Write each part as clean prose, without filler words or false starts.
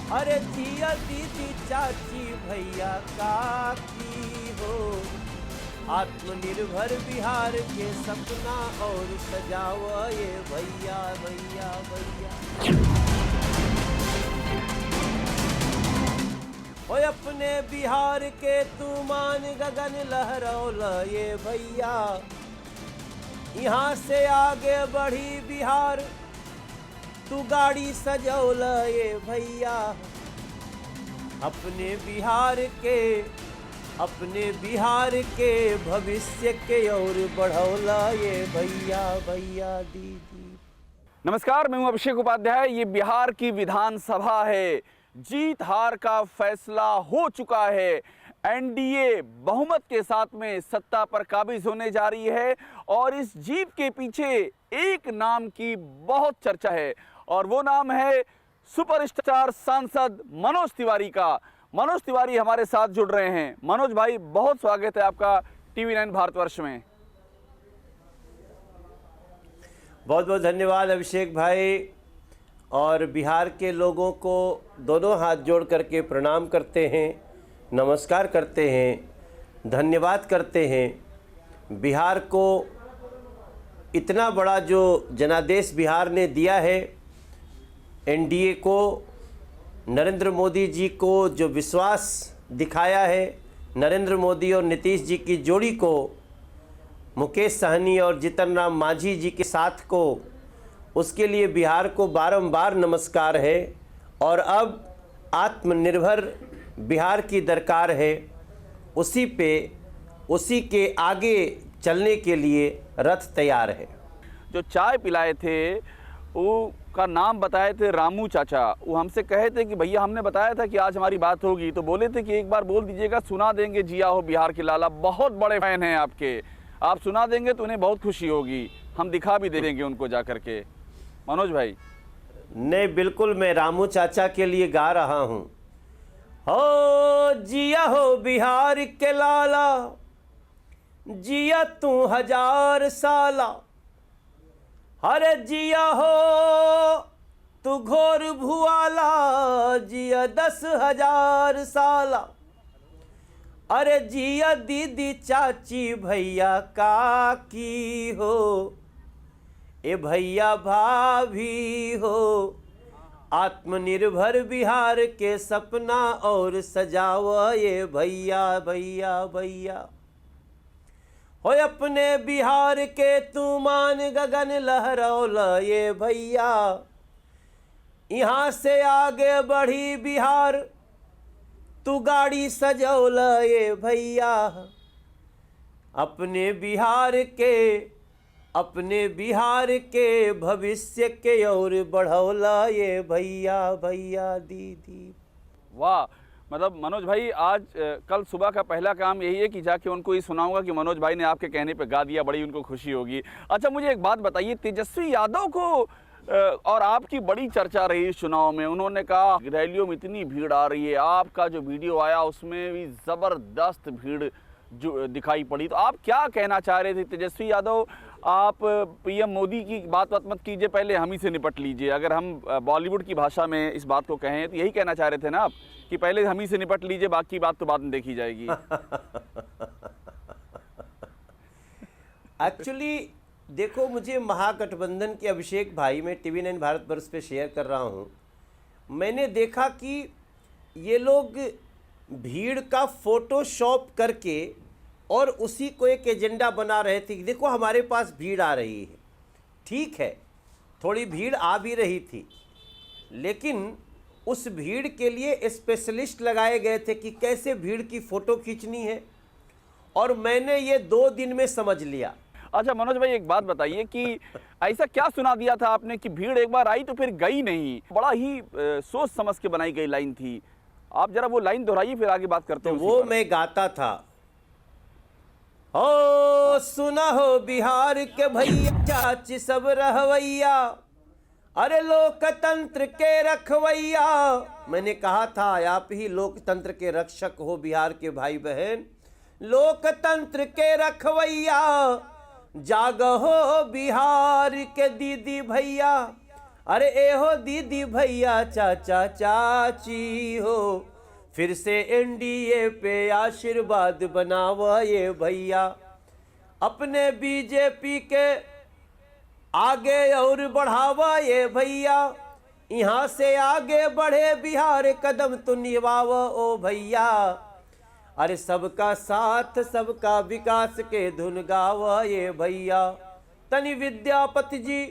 अरे जिया दीदी चाची भैया काकी हो, आत्मनिर्भर बिहार के सपना और सजाओ ये भैया भैया भैया। ओए अपने बिहार के तू मान गगन लहरौल ये भैया, यहाँ से आगे बढ़ी बिहार तू गाड़ी सजौल ये भैया। अपने बिहार के भविष्य के और बढ़ौला ये भैया भैया दीदी। नमस्कार, मैं हूं अभिषेक उपाध्याय। ये बिहार की विधानसभा है। जीत हार का फैसला हो चुका है। एनडीए बहुमत के साथ में सत्ता पर काबिज होने जा रही है और इस जीत के पीछे एक नाम की बहुत चर्चा है और वो नाम है सुपरस्टार सांसद मनोज तिवारी का। मनोज तिवारी हमारे साथ जुड़ रहे हैं। मनोज भाई, बहुत स्वागत है आपका TV9 भारतवर्ष में। बहुत बहुत धन्यवाद अभिषेक भाई, और बिहार के लोगों को दोनों हाथ जोड़ करके प्रणाम करते हैं, नमस्कार करते हैं, धन्यवाद करते हैं। बिहार को इतना बड़ा जो जनादेश बिहार ने दिया है, एनडीए को, नरेंद्र मोदी जी को जो विश्वास दिखाया है, नरेंद्र मोदी और नीतीश जी की जोड़ी को, मुकेश सहनी और जीतन राम मांझी जी के साथ को, उसके लिए बिहार को बारंबार नमस्कार है। और अब आत्मनिर्भर बिहार की दरकार है, उसी के आगे चलने के लिए रथ तैयार है। जो चाय पिलाए थे वो का नाम बताए थे रामू चाचा। वो हमसे कहे थे कि भैया हमने बताया था कि आज हमारी बात होगी, तो बोले थे कि एक बार बोल दीजिएगा, सुना देंगे जिया हो बिहार के लाला। बहुत बड़े फैन हैं आपके, आप सुना देंगे तो उन्हें बहुत खुशी होगी। हम दिखा भी दे देंगे उनको जा करके। मनोज भाई। नहीं, बिल्कुल, मैं रामू चाचा के लिए गा रहा हूँ। हो जिया हो बिहार के लाला, जिया तू 1000 साला। अरे जिया हो तू घोर भुआला, जिया 10,000 साला। अरे जिया दीदी चाची भैया काकी हो, ए भैया भाभी हो, आत्मनिर्भर बिहार के सपना और सजाओ ये भैया भैया भैया। हो अपने बिहार के तू मान गगन लहरौल ये भैया, यहाँ से आगे बढ़ी बिहार तू गाड़ी सजौल ये भैया। अपने बिहार के भविष्य के और बढ़ौला ये भैया भैया दीदी। वाह, मतलब मनोज भाई, आज कल सुबह का पहला काम यही है कि जाके उनको ये सुनाऊंगा कि मनोज भाई ने आपके कहने पे गा दिया। बड़ी उनको खुशी होगी। अच्छा, मुझे एक बात बताइए, तेजस्वी यादव को और आपकी बड़ी चर्चा रही इस चुनाव में। उन्होंने कहा रैलियों में इतनी भीड़ आ रही है, आपका जो वीडियो आया उसमें भी ज़बरदस्त भीड़ जो दिखाई पड़ी। तो आप क्या कहना चाह रहे थे? तेजस्वी यादव, आप पीएम मोदी की बात मत कीजिए, पहले हम ही से निपट लीजिए। अगर हम बॉलीवुड की भाषा में इस बात को कहें तो यही कहना चाह रहे थे ना आप, कि पहले हम ही से निपट लीजिए, बाकी बात तो बाद में देखी जाएगी। एक्चुअली देखो, मुझे महागठबंधन के अभिषेक भाई, मैं TV9 भारतवर्ष पे शेयर कर रहा हूँ, मैंने देखा कि ये लोग भीड़ का फोटोशॉप करके और उसी को एक एजेंडा बना रहे थे कि देखो हमारे पास भीड़ आ रही है। ठीक है, थोड़ी भीड़ आ भी रही थी, लेकिन उस भीड़ के लिए स्पेशलिस्ट लगाए गए थे कि कैसे भीड़ की फ़ोटो खींचनी है, और मैंने ये 2 दिन में समझ लिया। अच्छा मनोज भाई, एक बात बताइए कि ऐसा क्या सुना दिया था आपने कि भीड़ एक बार आई तो फिर गई नहीं? बड़ा ही सोच समझ के बनाई गई लाइन थी। आप जरा वो लाइन दोहराइए, फिर आगे बात करते हैं। वो मैं गाता था, हो सुना हो बिहार के भैया चाची सब रहवैया, अरे लोकतंत्र के रखवैया। मैंने कहा था आप ही लोकतंत्र के रक्षक हो बिहार के भाई बहन, लोकतंत्र के रखवैया। जागो बिहार के दीदी भैया, अरे ए हो दीदी भैया चाचा चाची हो, फिर से एनडीए पे आशीर्वाद बनावा ये भैया, अपने बीजेपी के आगे और बढ़ावा ये भैया, यहाँ से आगे बढ़े बिहार कदम तो निभाव ओ भैया, अरे सबका साथ सबका विकास के धुन गावा ये भैया। तनि विद्यापति जी,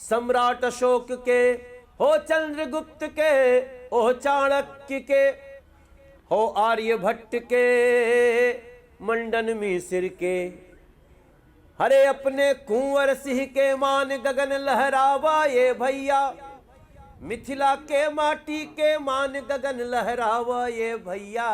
सम्राट अशोक के, हो चंद्रगुप्त के, हो चाणक्य के, हो आर्यभट्ट के, मंडन मिश्र के, हरे अपने कुंवर सिंह के मान गगन लहरावा ये भैया, मिथिला के माटी के मान गगन लहरावा ये भैया,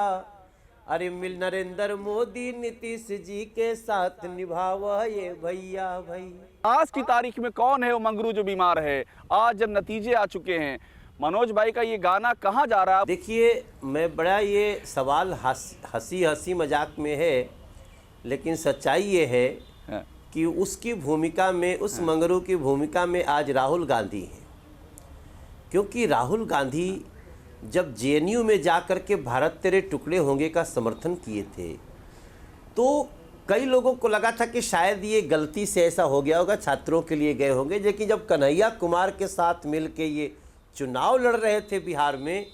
अरे मिल नरेंद्र मोदी नीतीश जी के साथ निभावा ये भैया भैया। आज की तारीख में कौन है वो मंगरू जो बीमार है? आज जब नतीजे आ चुके हैं, मनोज भाई का ये गाना कहाँ जा रहा है? देखिए, मैं बड़ा ये सवाल हंसी मजाक में है, लेकिन सच्चाई ये है कि उसकी भूमिका में, उस मंगरू की भूमिका में आज राहुल गांधी हैं। क्योंकि राहुल गांधी जब जेएनयू में जाकर के भारत तेरे टुकड़े होंगे का समर्थन किए थे, तो कई लोगों को लगा था कि शायद ये गलती से ऐसा हो गया होगा, छात्रों के लिए गए होंगे। लेकिन जब कन्हैया कुमार के साथ मिल के ये चुनाव लड़ रहे थे बिहार में,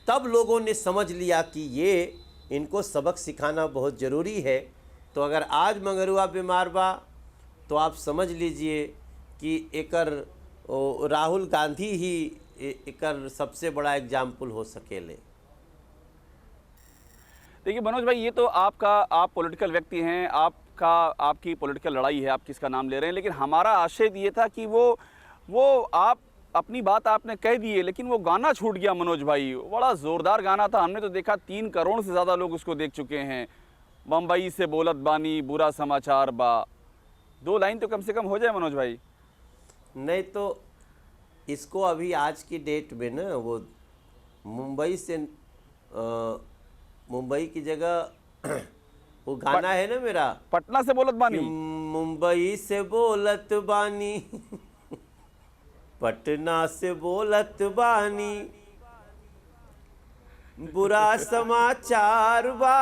तब लोगों ने समझ लिया कि ये इनको सबक सिखाना बहुत ज़रूरी है। तो अगर आज मंगरुआ बीमार बा तो आप समझ लीजिए कि एकर राहुल गांधी ही एकर सबसे बड़ा एग्जाम्पल हो सकेले। देखिए मनोज भाई, ये तो आप पॉलिटिकल व्यक्ति हैं, आपकी पॉलिटिकल लड़ाई है, आप किसका नाम ले रहे हैं, लेकिन हमारा आशय ये था कि वो आप अपनी बात आपने कह दी है, लेकिन वो गाना छूट गया मनोज भाई। बड़ा ज़ोरदार गाना था, हमने तो देखा 3 करोड़ से ज़्यादा लोग उसको देख चुके हैं। बम्बई से बोलत बानी बुरा समाचार बा, 2 लाइन तो कम से कम हो जाए मनोज भाई। नहीं तो इसको अभी आज की डेट में ना, वो मुंबई से मुंबई की जगह वो गाना है ना मेरा, पटना से बोलत बानी, मुंबई से बोलत बानी पटना से बोलत बानी, बुरा समाचार बा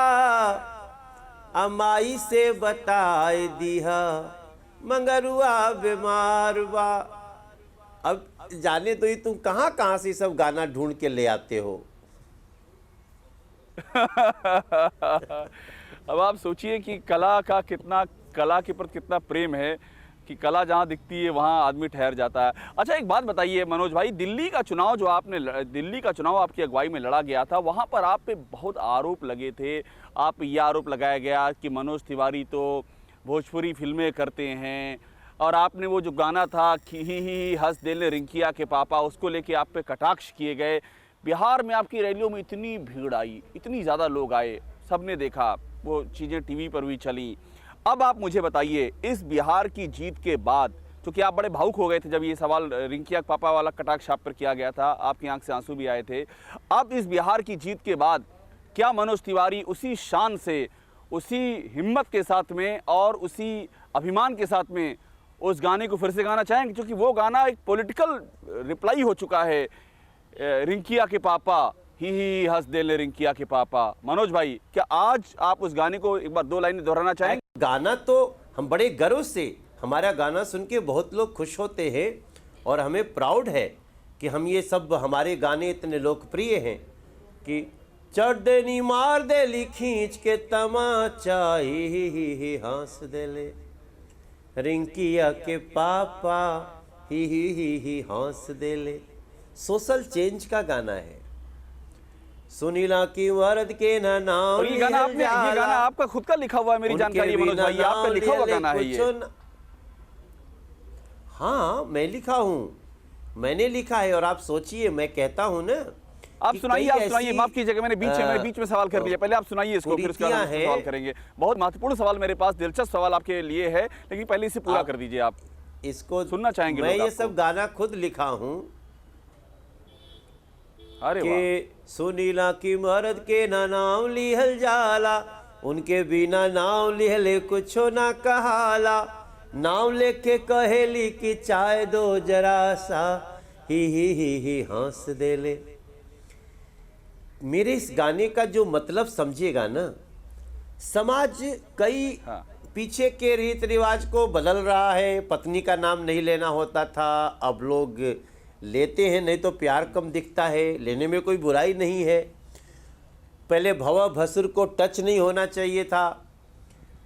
अमाई से बताए दिया, मंगरुआ बीमार बा। अब जाने तो ही तुम कहाँ से सब गाना ढूंढ के ले आते हो। अब आप सोचिए कि कला के प्रति कितना प्रेम है कि कला जहाँ दिखती है वहाँ आदमी ठहर जाता है। अच्छा, एक बात बताइए मनोज भाई, दिल्ली का चुनाव आपकी अगुवाई में लड़ा गया था, वहाँ पर आप पे बहुत आरोप लगे थे। आप ये आरोप लगाया गया कि मनोज तिवारी तो भोजपुरी फिल्में करते हैं, और आपने वो जो गाना था ही हंस देले रिंकिया के पापा, उसको लेके आप पे कटाक्ष किए गए। बिहार में आपकी रैलियों में इतनी भीड़ आई, इतनी ज़्यादा लोग आए, सबने देखा, वो चीज़ें टीवी पर भी चली। अब आप मुझे बताइए, इस बिहार की जीत के बाद, क्योंकि आप बड़े भावुक हो गए थे जब ये सवाल रिंकिया के पापा वाला कटाक्ष आप पर किया गया था, आपकी आंख से आंसू भी आए थे। अब इस बिहार की जीत के बाद क्या मनोज तिवारी उसी शान से, उसी हिम्मत के साथ में और उसी अभिमान के साथ में उस गाने को फिर से गाना चाहेंगे? क्योंकि वो गाना एक पॉलिटिकल रिप्लाई हो चुका है, रिंकिया के पापा ही हंस देले रिंकिया के पापा। मनोज भाई, क्या आज आप उस गाने को एक बार 2 लाइनें दोहराना चाहेंगे? गाना तो हम बड़े गर्व से, हमारा गाना सुन के बहुत लोग खुश होते हैं और हमें प्राउड है कि हम ये सब, हमारे गाने इतने लोकप्रिय हैं कि चढ़ देनी मार देली खींच के तमाचा ही हंस देले रिंकिया के पापा ही हंस देले। सोशल चेंज का गाना है। सुनीला की वर्द के ना नाम, और ये गाना आपका खुद का लिखा हुआ है, मेरी जानकारी मनोज भाई, आपका लिखा हुआ गाना है ये? हाँ, मैं लिखा हूँ, मैंने लिखा है। और आप सोचिए, मैं कहता हूँ ना, आप सुनाइए, माफ कीजिएगा, मैंने बीच में सवाल कर लिया। पहले आप सुनाइए इसको, फिर उसके बाद सवाल करेंगे। बहुत महत्वपूर्ण सवाल मेरे पास, दिलचस्प सवाल आपके लिए है, लेकिन पहले इसे पूरा कर दीजिए। आप इसको सुनना चाहेंगे? मैं ये सब गाना खुद लिखा हूँ। अरे वाह। सुनीला की मर्द के ना नाम लिहल जाला, उनके बिना नाम लिहले कुछो ना कहाला, नाम लेके कहेली कि चाय दो जरा सा, ही हंस दे ले। मेरे इस गाने का जो मतलब समझिएगा ना, समाज कई हाँ। पीछे के रीत रिवाज को बदल रहा है। पत्नी का नाम नहीं लेना होता था, अब लोग लेते हैं, नहीं तो प्यार कम दिखता है, लेने में कोई बुराई नहीं है। पहले भव भसुर को टच नहीं होना चाहिए था।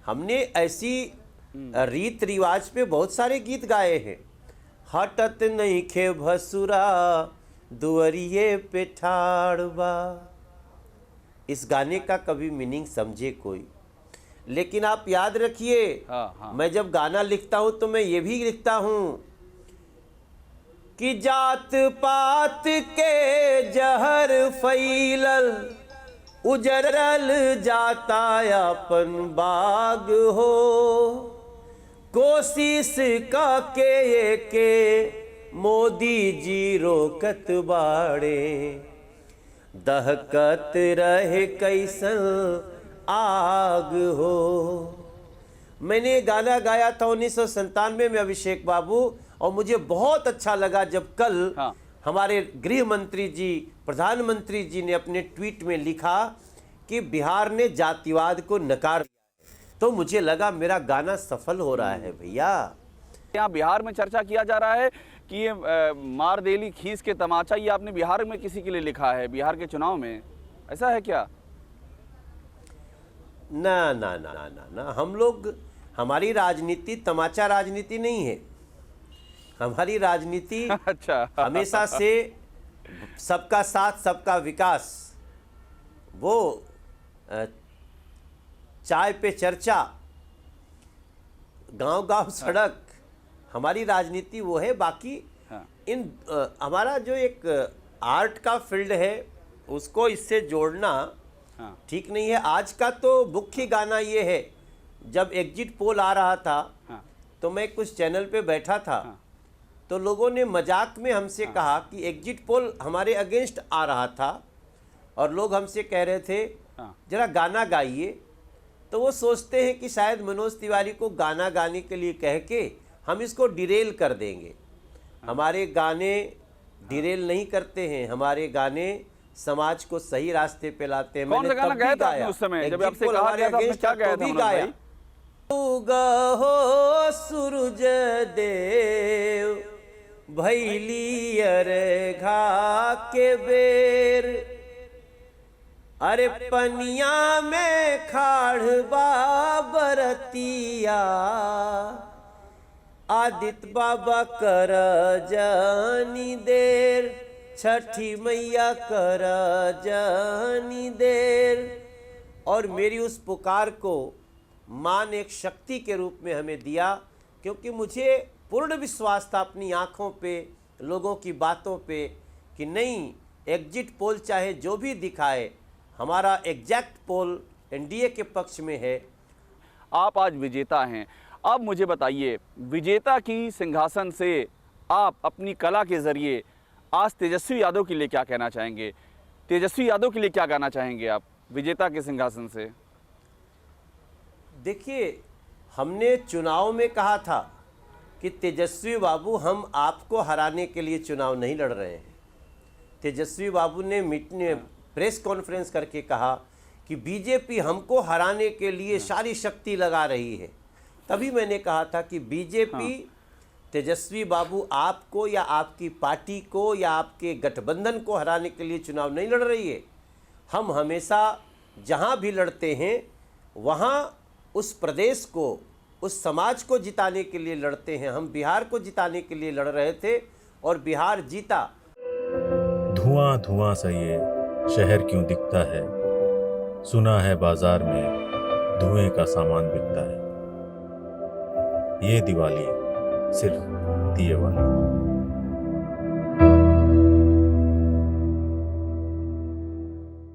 हमने ऐसी रीत रिवाज पे बहुत सारे गीत गाए हैं। हटत नहीं खे भसुरा दुअरिए पे ठाड़बा। इस गाने का कभी मीनिंग समझे कोई। लेकिन आप याद रखिए, हाँ। मैं जब गाना लिखता हूं तो मैं ये भी लिखता हूं कि जात पात के जहर फैलल उजरल जाता अपन बाग हो। कोशिश का के मोदी जी रोकत बाड़े दहकत रहे कैसन आग हो। मैंने गाना गाया था 1997 में अभिषेक बाबू, और मुझे बहुत अच्छा लगा जब कल हाँ। हमारे गृह मंत्री जी, प्रधानमंत्री जी ने अपने ट्वीट में लिखा कि बिहार ने जातिवाद को नकार दिया। तो मुझे लगा मेरा गाना सफल हो रहा है भैया। यहाँ बिहार में चर्चा किया जा रहा है कि ये मार देली खींच के तमाचा, ये आपने बिहार में किसी के लिए लिखा है, बिहार के चुनाव में, ऐसा है क्या? ना ना ना ना ना ना, हम लोग, हमारी राजनीति तमाचा राजनीति नहीं है। हमारी राजनीति अच्छा। हमेशा से सबका साथ सबका विकास, वो चाय पे चर्चा, गांव गांव सड़क, हमारी राजनीति वो है। बाकी हाँ। इन हमारा जो एक आर्ट का फील्ड है उसको इससे जोड़ना हाँ। ठीक नहीं है। आज का तो मुख्य गाना ये है, जब एग्जिट पोल आ रहा था हाँ। तो मैं कुछ चैनल पे बैठा था, हाँ। तो लोगों ने मजाक में हमसे कहा कि एग्जिट पोल हमारे अगेंस्ट आ रहा था और लोग हमसे कह रहे थे हाँ। जरा गाना गाइए। तो वो सोचते हैं कि शायद मनोज तिवारी को गाना गाने के लिए कह के हम इसको डिरेल कर देंगे। हमारे गाने डिरेल नहीं करते हैं, हमारे गाने समाज को सही रास्ते पे लाते हैं। कौन सा गाना गाया था आपने उस समय जब आपसे कहा गया था? आपने क्या गाया था मनोज भाई? उगा हो सूरज देव भैली अरघा के बेर, अरे पनिया में खाड़बा बरतिया, आदित्य बाबा कर जानी देर, छठी मैया कर जानी देर। और मेरी उस पुकार को माँ ने एक शक्ति के रूप में हमें दिया, क्योंकि मुझे पूर्ण विश्वास था अपनी आँखों पे, लोगों की बातों पे, कि नहीं, एग्जिट पोल चाहे जो भी दिखाए, हमारा एग्जैक्ट पोल एनडीए के पक्ष में है। आप आज विजेता हैं। अब मुझे बताइए, विजेता की सिंहासन से आप अपनी कला के जरिए आज तेजस्वी यादव के लिए क्या कहना चाहेंगे? तेजस्वी यादव के लिए क्या गाना चाहेंगे आप विजेता के सिंहासन से? देखिए, हमने चुनाव में कहा था कि तेजस्वी बाबू, हम आपको हराने के लिए चुनाव नहीं लड़ रहे हैं। तेजस्वी बाबू ने प्रेस कॉन्फ्रेंस करके कहा कि बीजेपी हमको हराने के लिए सारी शक्ति लगा रही है। तभी मैंने कहा था कि बीजेपी तेजस्वी बाबू आपको या आपकी पार्टी को या आपके गठबंधन को हराने के लिए चुनाव नहीं लड़ रही है। हम हमेशा जहां भी लड़ते हैं वहां उस प्रदेश को, उस समाज को जिताने के लिए लड़ते हैं। हम बिहार को जिताने के लिए लड़ रहे थे और बिहार जीता। धुआं धुआं सा ये शहर क्यों दिखता है, सुना है बाजार में धुएं का सामान बिकता है, ये दिवाली सिर्फ दिए वाली।